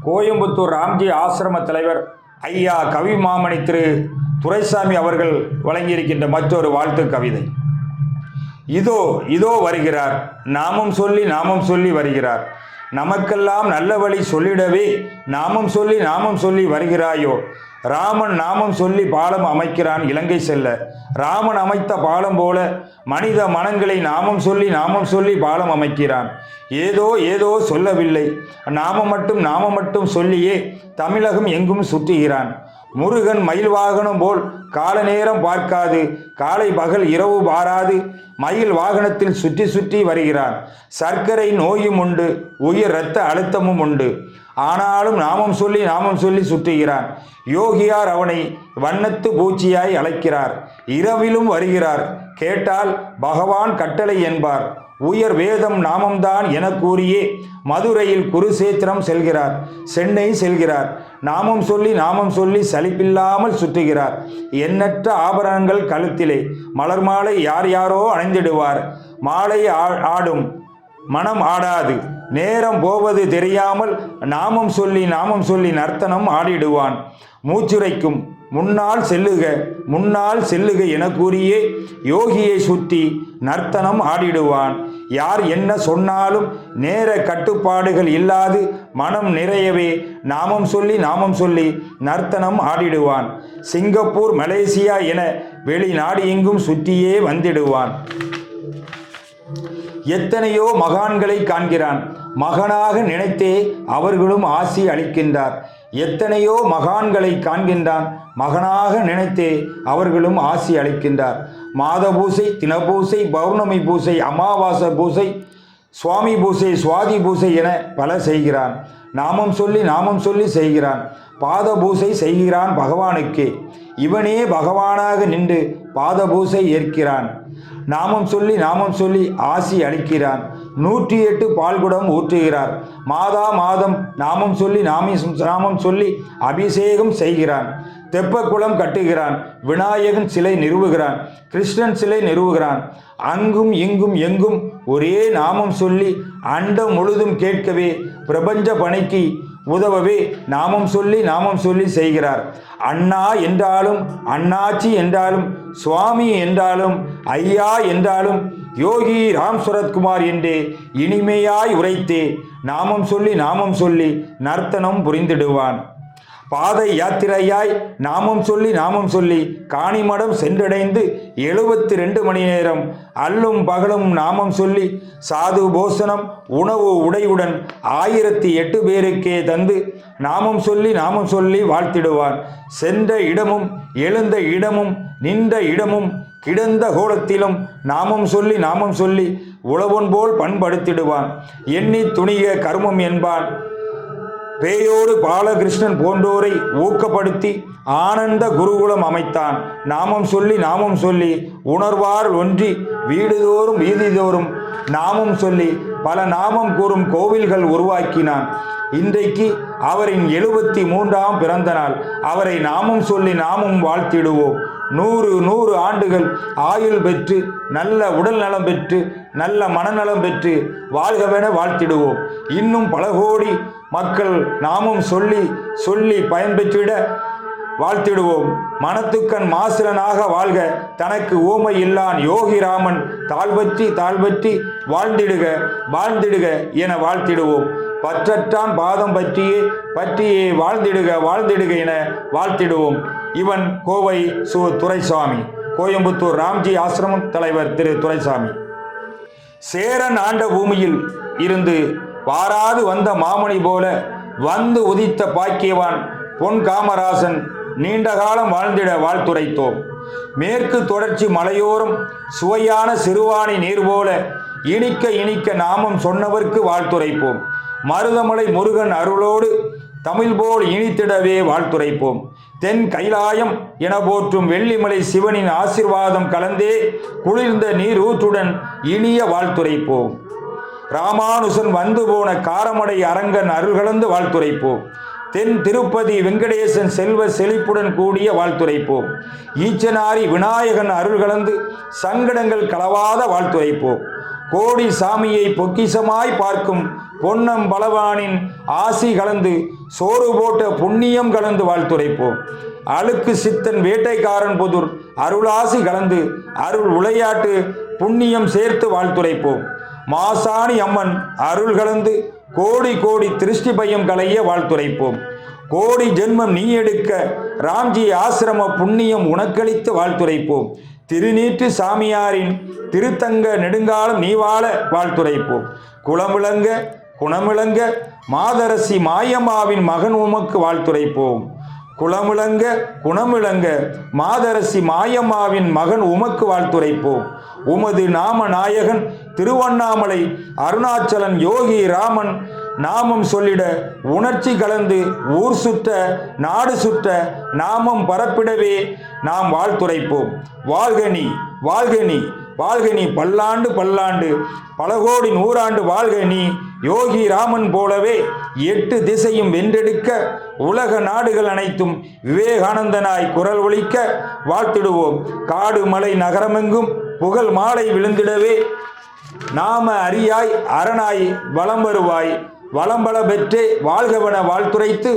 கோயம்புத்தூர் ராம்ஜி ஆசிரம தலைவர் ஐயா கவிமாமணி திரு துரைசாமி அவர்கள் வழங்கியிருக்கின்ற மற்றொரு வாழ்த்து கவிதை. இதோ இதோ வருகிறார், நாமம் சொல்லி வருகிறார். நமக்கெல்லாம் நல்ல வழி சொல்லிடவே நாமம் சொல்லி வருகிறாயோ. ராமன் நாமம் சொல்லி பாலம் அமைக்கிறான் இலங்கை செல்ல. ராமன் அமைத்த பாலம் போல மனித மனங்களை நாமம் சொல்லி பாலம் அமைக்கிறான். ஏதோ சொல்லவில்லை, நாம மட்டும் சொல்லியே தமிழகம் எங்கும் சுற்றுகிறான். முருகன் மயில் வாகனம் போல் கால நேரம் பார்க்காது, காலை பகல் இரவு பாராது மயில் வாகனத்தில் சுற்றி வருகிறான். சர்க்கரை நோயும் உண்டு, உயர் இரத்த அழுத்தமும் உண்டு. ஆனாலும் நாமம் சொல்லி சுற்றுகிறான். யோகியார் அவனை வண்ணத்து பூச்சியாய் அழைக்கிறார். இரவிலும் வருகிறார், கேட்டால் பகவான் கட்டளை என்பார். உயர் வேதம் நாமம்தான் என கூறியே மதுரையில் குருசேத்திரம் செல்கிறார், சென்னை செல்கிறார். நாமம் சொல்லி சலிப்பில்லாமல் சுற்றுகிறார். எண்ணற்ற ஆபரணங்கள் கழுத்திலே, மலர் மாலை யாரோ அணிந்திடுவார். மாலை ஆடும், மனம் ஆடாது. நேரம் போவது தெரியாமல் நாமம் சொல்லி நர்த்தனம் ஆடிடுவான். மூச்சுரைக்கும் முன்னால் செல்லுக என கூறியே யோகியை சுற்றி நர்த்தனம் ஆடிடுவான். யார் என்ன சொன்னாலும் நேர கட்டுப்பாடுகள் இல்லாது மனம் நிறையவே நாமம் சொல்லி நர்த்தனம் ஆடிடுவான். சிங்கப்பூர், மலேசியா என வெளிநாடு எங்கும் சுற்றியே வந்திடுவான். எத்தனையோ மகான்களை காண்கிறான், மகனாக நினைத்தே அவர்களும் ஆசி அளிக்கின்றார். எத்தனையோ மகான்களை காண்கின்றான், மகனாக நினைத்தே அவர்களும் ஆசி அளிக்கின்றார். மாத பூசை, தினபூசை, பௌர்ணமி பூசை, அமாவாசை பூசை, சுவாமி பூசை, சுவாதி பூசை என பல செய்கிறான். நாமம் சொல்லி செய்கிறான். பாத பூசை செய்கிறான் பகவானுக்கே. இவனே பகவானாக நின்று பாத பூசை ஏற்கிறான். நாமம் சொல்லி ஆசி அளிக்கிறான். 108 பால்குடம் ஊற்றுகிறார். மாதம் நாமம் சொல்லி அபிஷேகம் செய்கிறான். தெப்பக்குளம் கட்டுகிறான். விநாயகன் சிலை நிறுவுகிறான். கிருஷ்ணன் சிலை நிறுவுகிறான். அங்கும் இங்கும் எங்கும் ஒரே நாமம் சொல்லி அண்டம் முழுதும் கேட்கவே பிரபஞ்ச பணிக்கு உதவவே நாமம் சொல்லி செய்கிறார். அண்ணா என்றாலும், அண்ணாச்சி என்றாலும், சுவாமி என்றாலும், ஐயா என்றாலும், யோகி ராம் சரத்குமார் என்றே இனிமையாய் உரைத்தே நாமம் சொல்லி நர்த்தனம் புரிந்திடுவான். பாத யாத்திரையாய் நாமம் சொல்லி காணிமடம் சென்றடைந்து 72 மணி நேரம் அல்லும் பகலும் நாமம் சொல்லி சாது போசனம் உணவு உடையுடன் 1008 பேருக்கே தந்து நாமம் சொல்லி வாழ்த்திடுவான். சென்ற இடமும் எழுந்த இடமும் நின்ற இடமும் கிடந்த கோலத்திலும் நாமம் சொல்லி உழவன் போல் பண்படுத்திடுவான். எண்ணி துணிக கர்மம் என்பான். பேயோடு பாலகிருஷ்ணன் போன்றோரை ஊக்கப்படுத்தி ஆனந்த குருகுலம் அமைத்தான். நாமம் சொல்லி உணர்வார் ஒன்றி வீடுதோறும் வீதிதோறும் நாமம் சொல்லி பல நாமம் கூறும் கோவில்கள் உருவாக்கினான். இன்றைக்கு அவரின் 73ஆம் பிறந்த நாள். அவரை நாமம் சொல்லி வாழ்த்திடுவோம். 100 ஆண்டுகள் ஆயுள் பெற்று, நல்ல உடல் நலம் பெற்று, நல்ல மனநலம் பெற்று வாழ்கவென வாழ்த்திடுவோம். இன்னும் பல கோடி மக்கள் நாமும் சொல்லி பயன்பெற்றிட வாழ்த்திடுவோம். மனத்துக்கண் மாசிலனாக வாழ்க, தனக்கு ஊமை இல்லான் யோகிராமன் தாழ்பற்றி வாழ்ந்திடுக என வாழ்த்திடுவோம். பற்றற்றான் பாதம் பற்றியே வாழ்ந்திடுக என வாழ்த்திடுவோம். இவன் கோவை துரைசாமி, கோயம்புத்தூர் ராம்ஜி ஆசிரமம் தலைவர் திரு துரைசாமி. சேரன் ஆண்ட பூமியில் இருந்து வாராது வந்த மாமணி போல வந்து உதித்த பாக்கியவான் பொன் காமராசன் நீண்ட காலம் வாழ்ந்திட வாழ்த்துரைத்தோம். மேற்கு தொடர்ச்சி மலையோரம் சுவையான சிறுவாணி நீர் போல இனிக்க நாமம் சொன்னவர்க்கு வாழ்த்துரைப்போம். மருதமலை முருகன் அருளோடு தமிழ் போல் இனித்திடவே வாழ்த்துரைப்போம். தென் கைலாயம் என போற்றும் வெள்ளிமலை சிவனின் ஆசிர்வாதம் கலந்தே குளிர்ந்த நீர் ஊற்றுடன் இனிய வாழ்த்துரைப்போம். ராமானுசன் வந்து போன காரமடை அரங்கன் அருள்கலந்து வாழ்த்துரைப்போம். தென் திருப்பதி வெங்கடேசன் செல்வ செழிப்புடன் கூடிய வாழ்த்துரைப்போம். ஈச்சனாரி விநாயகன் அருள்கலந்து சங்கடங்கள் களவாத வாழ்த்துரைப்போம். கோடி சாமியை பொக்கிசமாய் பார்க்கும் பொன்னம் பலவானின் ஆசி கலந்து சோறு போட்ட புண்ணியம் கலந்து வாழ்த்துரைப்போம். அழுக்கு சித்தன் வேட்டைக்காரன் புதுர் அருளாசி கலந்து அருள் விளையாட்டு புண்ணியம் சேர்த்து வாழ்த்துரைப்போம். மாசாணி அம்மன் அருள் கலந்து கோடி கோடி திருஷ்டி பயம் களைய வாழ்த்துரைப்போம். கோடி ஜென்மம் நீ எடுக்க ராம்ஜி ஆசிரம புண்ணியம் உனக்களித்து வாழ்த்துரைப்போம். திருநீற்று சாமியாரின் திருத்தங்க நெடுங்காலம் நீ வாழ வாழ்த்துரைப்போம். குளமிளங்க குணமிளங்க மாதரசி மாயம்மாவின் மகன் உமக்கு வாழ்த்துரைப்போம். குளமிளங்க குணமிளங்க மாதரசி மாயம்மாவின் மகன் உமக்கு வாழ்த்துரைப்போம். உமது நாம நாயகன் திருவண்ணாமலை அருணாச்சலன் யோகி ராமன் நாமம் சொல்லிட உணர்ச்சி கலந்து ஊர் சுற்ற நாடு சுற்ற நாமம் பரப்பிடவே நாம் வாழ்த்துரைப்போம். வாழ்கனி வாழ்கனி வாழ்கனி பல்லாண்டு பல்லாண்டு பல கோடி நூறாண்டு வாழ்கனி யோகி ராமன் போலவே 8 திசையும் வென்றெடுக்க உலக நாடுகள் அனைத்தும் விவேகானந்தனாய் குரல் ஒலிக்க வாழ்த்திடுவோம். காடு மலை நகரமெங்கும் புகழ் மாலை விழுந்திடவே நாம அரியாய் அரணாய் வலம் வருவாய் வளம்பல பெற்றே வாழ்கவன வாழ்த்துரைத்து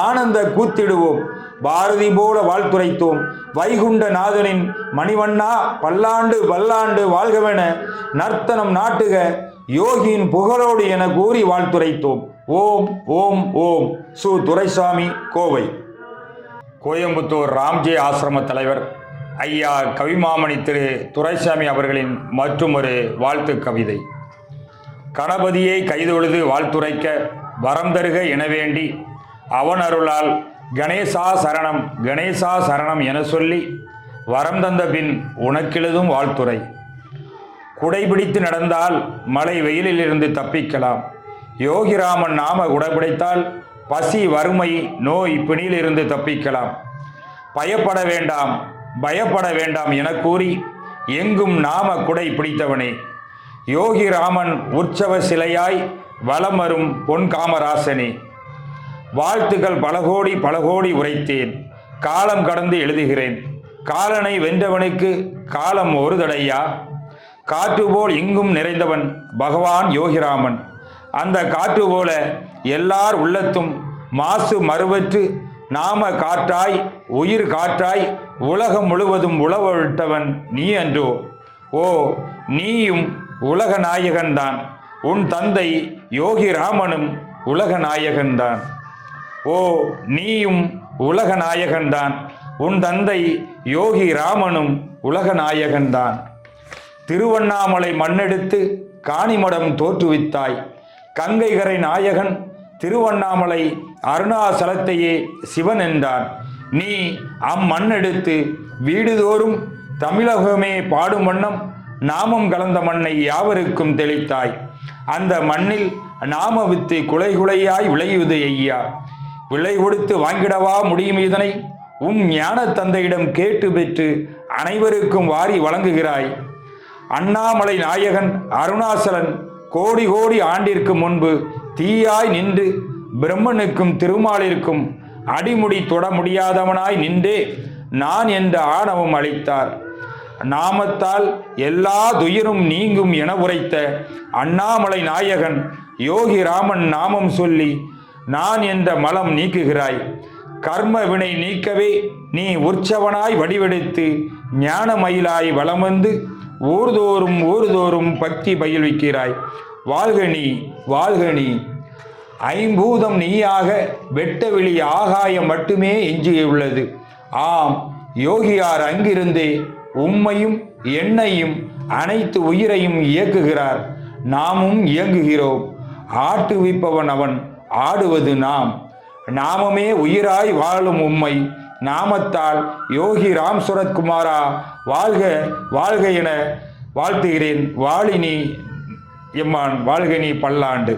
ஆனந்த கூத்திடுவோம். பாரதி போல வாழ்த்துரைத்தோம். வைகுண்ட நாதனின் மணிவண்ணா பல்லாண்டு பல்லாண்டு வாழ்கவென நர்த்தனம் நாட்டுக யோகியின் புகழோடு என கூறி வாழ்த்துரைத்தோம். ஓம் ஓம் ஓம். சு துரைசாமி, கோவை. கோயம்புத்தூர் ராம்ஜி ஆசிரம தலைவர் ஐயா கவிமாமணி திரு துரைசாமி அவர்களின் மற்றுமொரு வாழ்த்து கவிதை. கணபதியை கைதொழுது வாழ்த்துரைக்க வரம் தருக என வேண்டி அவன் அருளால் கணேசா சரணம் கணேசா சரணம் என சொல்லி வரம் தந்த பின் உனக்கெழுதும் வாழ்த்துரை. குடைபிடித்து நடந்தால் மழை வெயிலிலிருந்து தப்பிக்கலாம். யோகிராமன் நாம குடைபிடித்தால் பசி வறுமை நோய் பிணியிலிருந்து தப்பிக்கலாம். பயப்பட வேண்டாம் பயப்பட வேண்டாம் என கூறி எங்கும் நாம குடை பிடித்தவனே. யோகிராமன் உற்சவ சிலையாய் வலம் வரும் பொன் காமராசனே. வாழ்த்துக்கள் பல கோடி உரைத்தேன். காலம் கடந்து எழுதுகிறேன். காலனை வென்றவனுக்கு காலம் ஒரு தடையா. காற்று போல் இங்கும் நிறைந்தவன் பகவான் யோகிராமன். அந்த காற்று போல எல்லார் உள்ளத்தும் மாசு மறுவற்று நாம காற்றாய் உயிர் காற்றாய் உலகம் முழுவதும் உழவிட்டவன் நீ அன்றோ. ஓ, நீயும் உலக நாயகன்தான். உன் தந்தை யோகி ராமனும் உலக நாயகன்தான். ஓ, நீயும் உலக நாயகன்தான். உன் தந்தை யோகி ராமனும் உலக நாயகன்தான். திருவண்ணாமலை மண்ணெடுத்து காணிமடம் தோற்றுவித்தாய். கங்கைகரை நாயகன் திருவண்ணாமலை அருணாசலத்தையே சிவன் என்றான். நீ அம்மண்ணெடுத்து வீடுதோறும் தமிழகமே பாடும் வண்ணம் நாமம் கலந்த மண்ணை யாவருக்கும் தெளித்தாய். அந்த மண்ணில் நாம வித்து குலை குலையாய் விளையுது ஐயா. விலை கொடுத்து வாங்கிடவா முடியும் இதனை? உம் ஞான தந்தையிடம் கேட்டு பெற்று அனைவருக்கும் வாரி வழங்குகிறாய். அண்ணாமலை நாயகன் அருணாசலன் கோடி கோடி ஆண்டிற்கு முன்பு தீயாய் நின்று பிரம்மனுக்கும் திருமாலிற்கும் அடிமுடி தொட முடியாதவனாய் நின்றே நான் என்ற ஆணவம் அளித்தார். நாமத்தால் எல்லா துயரும் நீங்கும் என உரைத்த அண்ணாமலை நாயகன் யோகி ராமன் நாமம் சொல்லி நான் என்ற மலம் நீக்குகிறாய். கர்ம வினை நீக்கவே நீ உற்சவனாய் வடிவெடுத்து ஞான மயிலாய் வலம் வந்து ஊர்தோறும் பக்தி பயில்விக்கிறாய். வாழ்கனி வாழ்கனி. ஐம்பூதம் நீயாக வெட்டவெளி ஆகாயம் மட்டுமே எஞ்சியுள்ளது. ஆம், யோகியார் அங்கிருந்தே உம்மையும் என்னையும் அனைத்து உயிரையும் இயக்குகிறார். நாமும் இயங்குகிறோம். ஆட்டுவிப்பவன் அவன், ஆடுவது நாம். நாமமே உயிராய் வாழும் உம்மை நாமத்தால் யோகி ராம் சுரத்குமாரா வாழ்க வாழ்க என வாழ்த்துகிறேன். வாழினி எம்மான் வாழ்க நீ பல்லாண்டு.